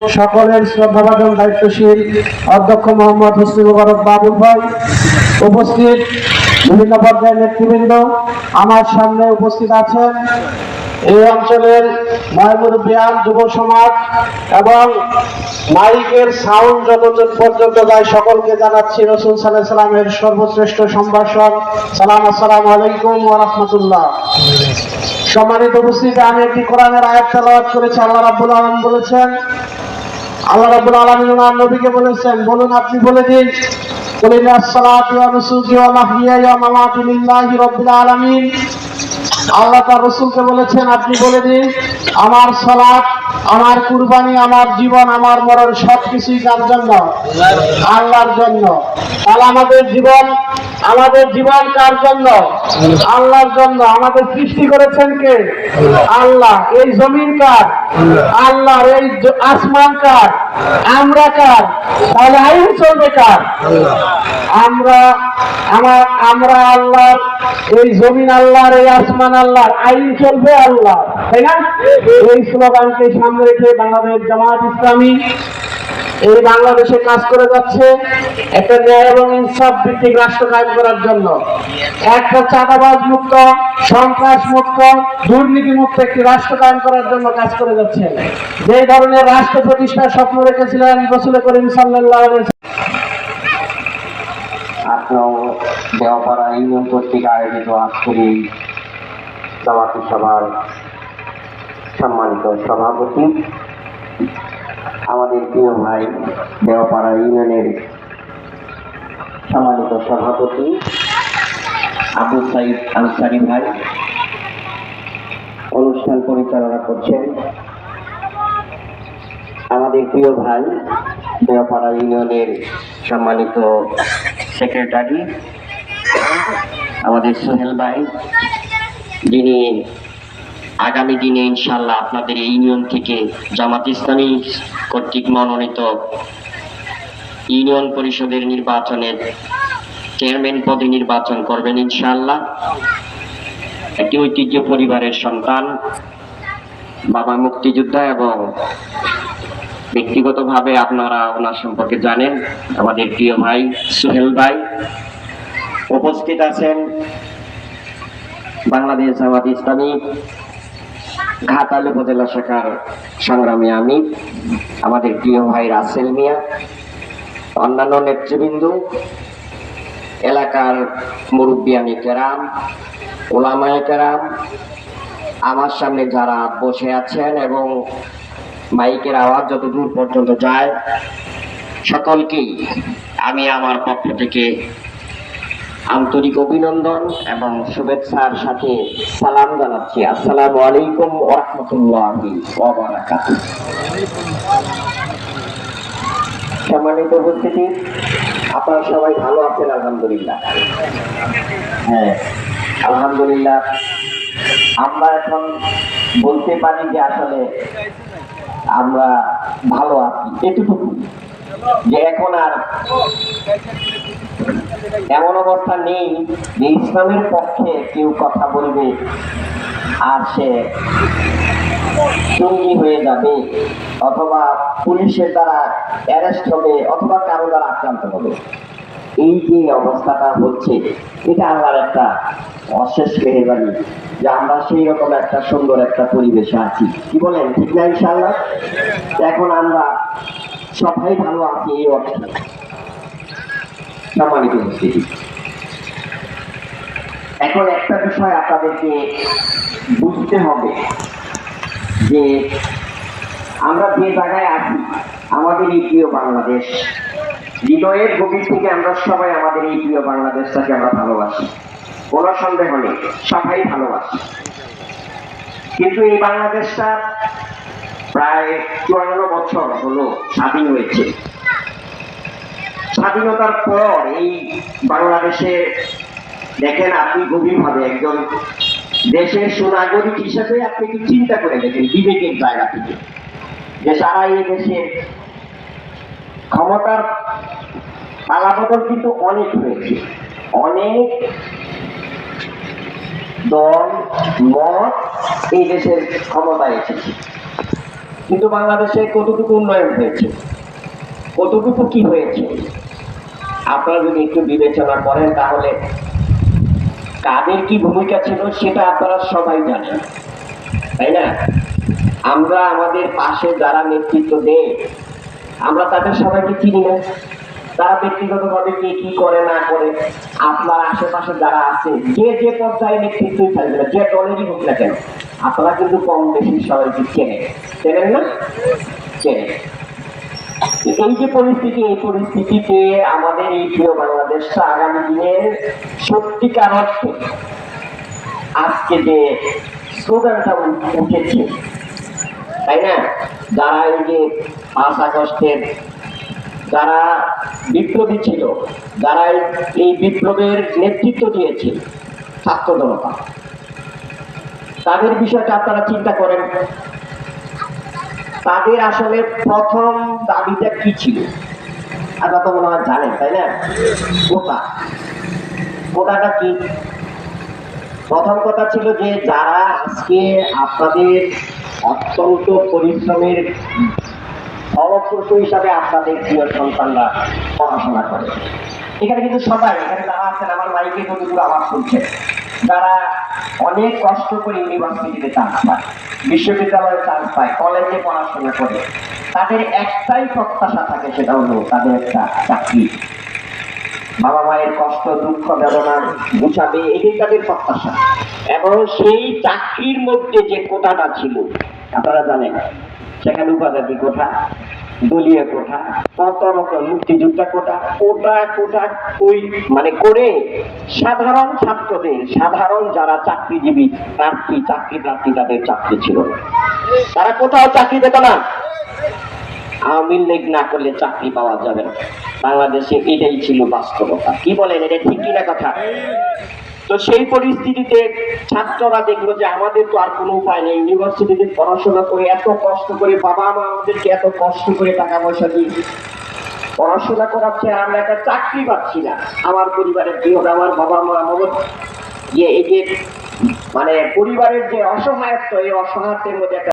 সকলের শ্রদ্ধাভাজন দায়িত্বশীল অধ্যক্ষ মোহাম্মদ হোসনি মোবারক বাবুল ভাই, উপস্থিত বিভিন্ন পর্যায়ের নেতৃবৃন্দ, আমার সামনে উপস্থিত আছেন এই অঞ্চলের ময়মুরব্বিয়ান, যুব সমাজ এবং মাইকের সাউন্ড যতজন পর্যন্ত যায় সকলকে জানাচ্ছি রাসূল সাল্লাল্লাহু আলাইহি সাল্লামের সর্বশ্রেষ্ঠ সম্ভাষণ সালাম, আসসালামু আলাইকুম ওয়া রাহমাতুল্লাহ। সম্মানিত উপস্থিতি, আমি একটি কোরআনের আয়াত তেলাওয়াত করেছি। আল্লাহ রাব্বুল আলামিন বলেছেন, আল্লাহ রাব্বুল আলামিন ওনার নবীকে বলেছেন, বলুন আপনি বলে দিন, কুল ইন্নাস সালাতি ওয়া নুসুকি ওয়া মাহইয়ায়া ওয়া মামাতি লিল্লাহি রাব্বিল আলামিন। আল্লাহ তার রাসূলকে বলেছেন, আপনি বলে দিন, আমার সালাত, আমার কুরবানি, আমার জীবন, আমার মরণ সবকিছুই কার জন্য? আল্লাহর জন্য। তাহলে আমাদের জীবন কার জন্য? আল্লাহর জন্য। আমাদের সৃষ্টি করেছেন কে? আল্লাহ। এই জমিন কার? আল্লাহর। এই আসমান কার? আমরা কার? তাহলে আইন চলবে কার? আমরা আল্লাহর। এই জমিন আল্লাহর, এই আসমান আল্লাহর, আইন চলবে আল্লাহ, তাই না? এই স্লোগানকে সামনে রেখে বাংলাদেশ জামায়াত ইসলামী এই বাংলাদেশে কাজ করে যাচ্ছে একটা ন্যায় এবং ইনসাফ ভিত্তিক রাষ্ট্র কায়েম করার জন্য, একটা চাঁদাবাজ মুক্ত, সন্ত্রাস মুক্ত, দুর্নীতি মুক্ত একটি রাষ্ট্র কায়েম করার জন্য কাজ করে যাচ্ছে। যে ধরনের রাষ্ট্র প্রতিষ্ঠার স্বপ্ন রেখেছিলেন রাসূল করিম সাল্লাল্লাহু আলাইহি ওয়াসাল্লাম, দেওপাড়া ইউনিয়ন কর্তৃক আয়োজিত আজকের এই জামাতি সভার সম্মানিত সভাপতি, আমাদের প্রিয় ভাই দেওপাড়া ইউনিয়নের সম্মানিত সভাপতি আবু সাইদ আনসারী ভাই, অনুষ্ঠান পরিচালনা করছেন আমাদের প্রিয় ভাই দেওপাড়া ইউনিয়নের সম্মানিত সেক্রেটারি আমাদের সোহেল ভাই, যিনি আগামী দিনে ইনশাআল্লাহ আপনাদের এই ইউনিয়ন থেকে জামাত ইসলামী কর্তৃক মনোনীত ইউনিয়ন পরিষদের নির্বাচনের চেয়ারম্যান পদে নির্বাচন করবেন ইনশাআল্লাহ। একটি ঐতিহ্য পরিবারের সন্তান, বাবা মুক্তিযোদ্ধা, এবং ব্যক্তিগতভাবে আপনারা ওনার সম্পর্কে জানেন, আমাদের প্রিয় ভাই সোহেল ভাই। উপস্থিত আছেন বাংলাদেশ জামাত ইসলামী ঘাটাল উপজেলা শাখার সংগ্রামী আমির আমাদের প্রিয় ভাই রাসেল মিয়া, অন্যান্য নেতৃবৃন্দ, এলাকার মুরব্বিয়ানি কেরাম, ওলামায়ে কেরাম, আমার সামনে যারা বসে আছেন এবং মাইকের আওয়াজ যত দূর পর্যন্ত যায়, সকলকেই আমি আমার পক্ষ থেকে আন্তরিক অভিনন্দন এবং শুভেচ্ছার সাথে সালাম জানাচ্ছি। আসসালামু আলাইকুম ওয়া রাহমাতুল্লাহি ওয়া বারাকাতুহু। সম্মানিত উপস্থিতি, আপনারা সবাই ভালো আছেন? আলহামদুলিল্লাহ। হ্যাঁ, আলহামদুলিল্লাহ। আমরা এখন বলতে পারি যে আসলে আমরা ভালো আছি এতটুকু, যে এখন আর এমন অবস্থা নেই যে ইসলামের পক্ষে কেউ কথা বলবে আর সে জঙ্গি হয়ে যাবে, অথবা পুলিশের দ্বারা অ্যারেস্ট হবে, অথবা কারো দ্বারা আক্রান্ত হবে। এই যে অবস্থাটা হচ্ছে, এটা আমার একটা অশেষ মেহেরবানি যে আমরা সেই রকম একটা সুন্দর একটা পরিবেশে আছি। কি বলেন, ঠিক না? ইনশাআল্লাহ এখন আমরা সবাই ভালো আছি এই অর্থে। সম্মানিত উপস্থিতি, এখন একটা বিষয় আপনাদেরকে বুঝতে হবে যে আমরা যে জায়গায় আছি, আমাদের এই প্রিয় বাংলাদেশ, হৃদয়ের গভীর থেকে আমরা সবাই আমাদের এই প্রিয় বাংলাদেশটাকে আমরা ভালোবাসি, কোনো সন্দেহ নেই, সবাই ভালোবাসি। কিন্তু এই বাংলাদেশটা প্রায় 54 বছর হলো স্বাধীন হয়েছে। স্বাধীনতার পর এই বাংলাদেশে দেখেন, আপনি গভীরভাবে একজন দেশের সুনাগরিক হিসেবে আপনি কি চিন্তা করে দেখেন বিবেকের জায়গা থেকে, যে সারা এই দেশের ক্ষমতার পালাবদল কিন্তু অনেক হয়েছে, অনেক দল মত এই দেশের ক্ষমতায় এসেছে, কিন্তু বাংলাদেশে কতটুকু উন্নয়ন হয়েছে, কতটুকু কি হয়েছে আপনারা যদি একটু বিবেচনা করেন তাহলে কাদের কি ভূমিকা ছিল সেটা আপনারা সবাই জানেন, তাই না? আমরা আমাদের পাশে যারা নেতৃত্ব দেয় আমরা তাদের সবাইকে চিনি না, তারা ব্যক্তিগতভাবে কে কি করে না করে। আপনার আশেপাশে যারা আছে যে যে পর্যায়ে নেতৃত্বই থাকবে না, যে দলেরই হোক না কেন, আপনারা কিন্তু কম বেশি সবাইকে চেনেন না? চেনেন। এই যে পরিস্থিতি, এই পরিস্থিতিতে আমাদের এই প্রিয় বাংলাদেশ আগামী দিনের সত্যিকার অর্থে আজকে যে স্লোগানটা উঠেছে, তাই না? যারা এই যে 5 আগস্টের যারা বিপ্লবী ছিল, যারা এই বিপ্লবের নেতৃত্ব দিয়েছে, ছাত্র জনতা, তাদের বিষয়টা আপনারা চিন্তা করেন। তাদের আসলে প্রথম দাবিটা কি ছিল আপনারা তো মনে হয় জানেন, তাই না? কোটাটা কি? প্রথম কথা ছিল যে যারা আজকে আপনাদের অত্যন্ত পরিশ্রমের ফলপ্রসূ হিসাবে আপনাদের প্রিয় সন্তানরা পড়াশোনা করে, এখানে কিন্তু সবাই, এখানে যারা আছেন আমার মাইকে কতগুলো আওয়াজ শুনছে, যারা অনেক কষ্ট করে ইউনিভার্সিটিতে চান্স পায়, বিশ্ববিদ্যালয়ে চান্স পায়, কলেজে পড়াশোনা করে, তাদের একটাই প্রত্যাশা থাকে, সেটা হলো তাদের একটা চাকরি, বাবা মায়ের কষ্ট দুঃখ বেদনা বুঝাবে, এটাই তাদের প্রত্যাশা। এবং সেই চাকরির মধ্যে যে কোটাটা ছিল আপনারা জানেন, সেখানে উপাধি কোটা, দলীয় কোটা, কত রকম মুক্তিযোদ্ধা কোটা, কোটা ওই মানে করে সাধারণ ছাত্রদের, সাধারণ যারা চাকরিজীবী চাকরি প্রার্থী তাদের চাকরি ছিল না, তারা কোথাও চাকরি পেত না। আওয়ামী লীগ না করলে চাকরি পাওয়া যাবে না, বাংলাদেশে এটাই ছিল বাস্তবতা। কি বলেন, এটা ঠিক কিনা কথা? তো সেই পরিস্থিতিতে ছাত্ররা দেখলো যে আমাদের তো আর কোনো উপায় নেই, ইউনিভার্সিটিতে পড়াশোনা করে এত কষ্ট করে বাবা মা আমাদেরকে এত কষ্ট করে টাকা পয়সা দিয়ে পড়াশোনা করাচ্ছে, আর আমরা একটা চাকরি পাচ্ছি না, আমার পরিবারের কি হবে, আমার বাবা মা আমাদের এই যে মানে পরিবারের যে অসহায়ত্ব, এই অসহায়ত্বের মধ্যে একটা